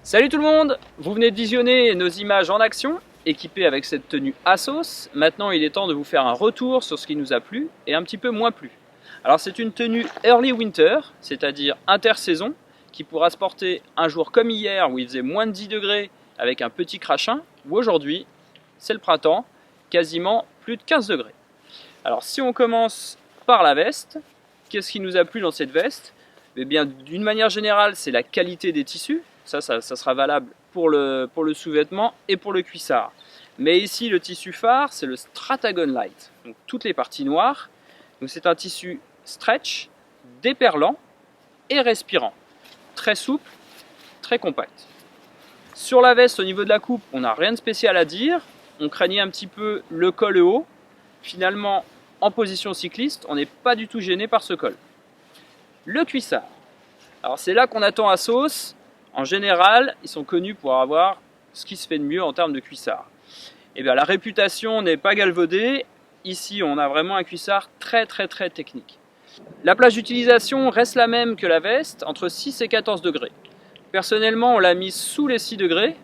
Salut tout le monde! Vous venez de visionner nos images en action, équipées avec cette tenue Assos. Maintenant il est temps de vous faire un retour sur ce qui nous a plu et un petit peu moins plu. Alors c'est une tenue Early Winter, c'est-à-dire intersaison, qui pourra se porter un jour comme hier où il faisait moins de 10 degrés avec un petit crachin, ou aujourd'hui, c'est le printemps, quasiment plus de 15 degrés. Alors si on commence par la veste, qu'est-ce qui nous a plu dans cette veste? Eh bien d'une manière générale c'est la qualité des tissus. Ça sera valable pour le sous-vêtement et pour le cuissard. Mais ici, le tissu phare, c'est le Stratagon Light. Donc, toutes les parties noires. Donc, c'est un tissu stretch, déperlant et respirant. Très souple, très compact. Sur la veste, au niveau de la coupe, on n'a rien de spécial à dire. On craignait un petit peu le col haut. Finalement, en position cycliste, on n'est pas du tout gêné par ce col. Le cuissard. Alors, c'est là qu'on attend Assos. En général, ils sont connus pour avoir ce qui se fait de mieux en termes de cuissard. Et bien, la réputation n'est pas galvaudée. Ici, on a vraiment un cuissard très technique. La plage d'utilisation reste la même que la veste, entre 6 et 14 degrés. Personnellement, on l'a mis sous les 6 degrés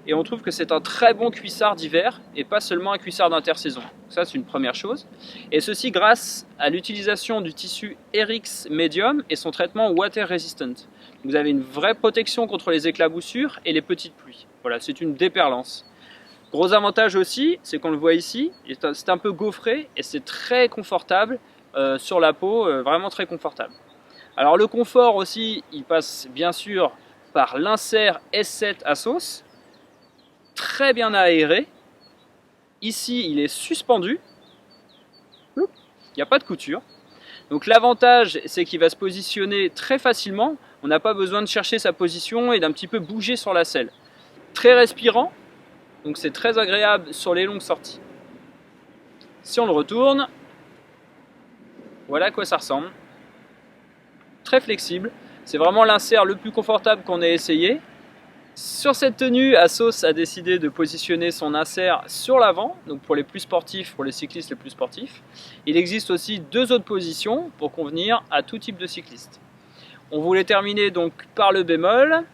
et on trouve que c'est un très bon cuissard d'hiver et pas seulement un cuissard d'intersaison. Ça, c'est une première chose. Et ceci grâce à l'utilisation du tissu RX Medium et son traitement Water Resistant. Vous avez une vraie protection contre les éclaboussures et les petites pluies. Voilà, c'est une déperlance. Gros avantage aussi, c'est qu'on le voit ici, c'est un peu gaufré et c'est très confortable sur la peau, vraiment très confortable. Alors le confort aussi, il passe bien sûr par l'insert S7 Assos, très bien aéré. Ici, il est suspendu, il n'y a pas de couture. Donc l'avantage, c'est qu'il va se positionner très facilement. On n'a pas besoin de chercher sa position et d'un petit peu bouger sur la selle. Très respirant, donc c'est très agréable sur les longues sorties. Si on le retourne, voilà à quoi ça ressemble. Très flexible, c'est vraiment l'insert le plus confortable qu'on ait essayé. Sur cette tenue, Assos a décidé de positionner son insert sur l'avant, donc pour les plus sportifs, pour les cyclistes les plus sportifs. Il existe aussi deux autres positions pour convenir à tout type de cycliste. On voulait terminer donc par le bémol.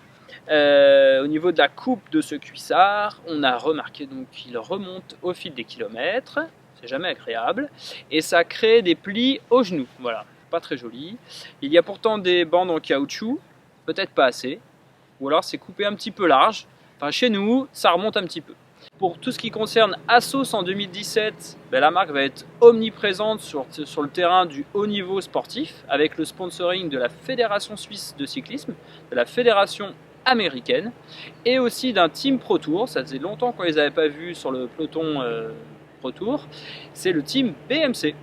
Au niveau de la coupe de ce cuissard, on a remarqué donc qu'il remonte au fil des kilomètres, c'est jamais agréable, et ça crée des plis au genou. Voilà, pas très joli. Il y a pourtant des bandes en caoutchouc, peut-être pas assez. Ou alors c'est coupé un petit peu large. Enfin, chez nous, ça remonte un petit peu. Pour tout ce qui concerne Assos en 2017, la marque va être omniprésente sur le terrain du haut niveau sportif avec le sponsoring de la Fédération Suisse de Cyclisme, de la Fédération Américaine et aussi d'un Team Pro Tour. Ça faisait longtemps qu'on ne les avait pas vus sur le peloton Pro Tour. C'est le Team BMC.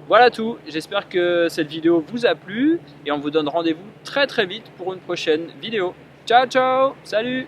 Voilà tout, j'espère que cette vidéo vous a plu et on vous donne rendez-vous très vite pour une prochaine vidéo. Ciao ciao, salut!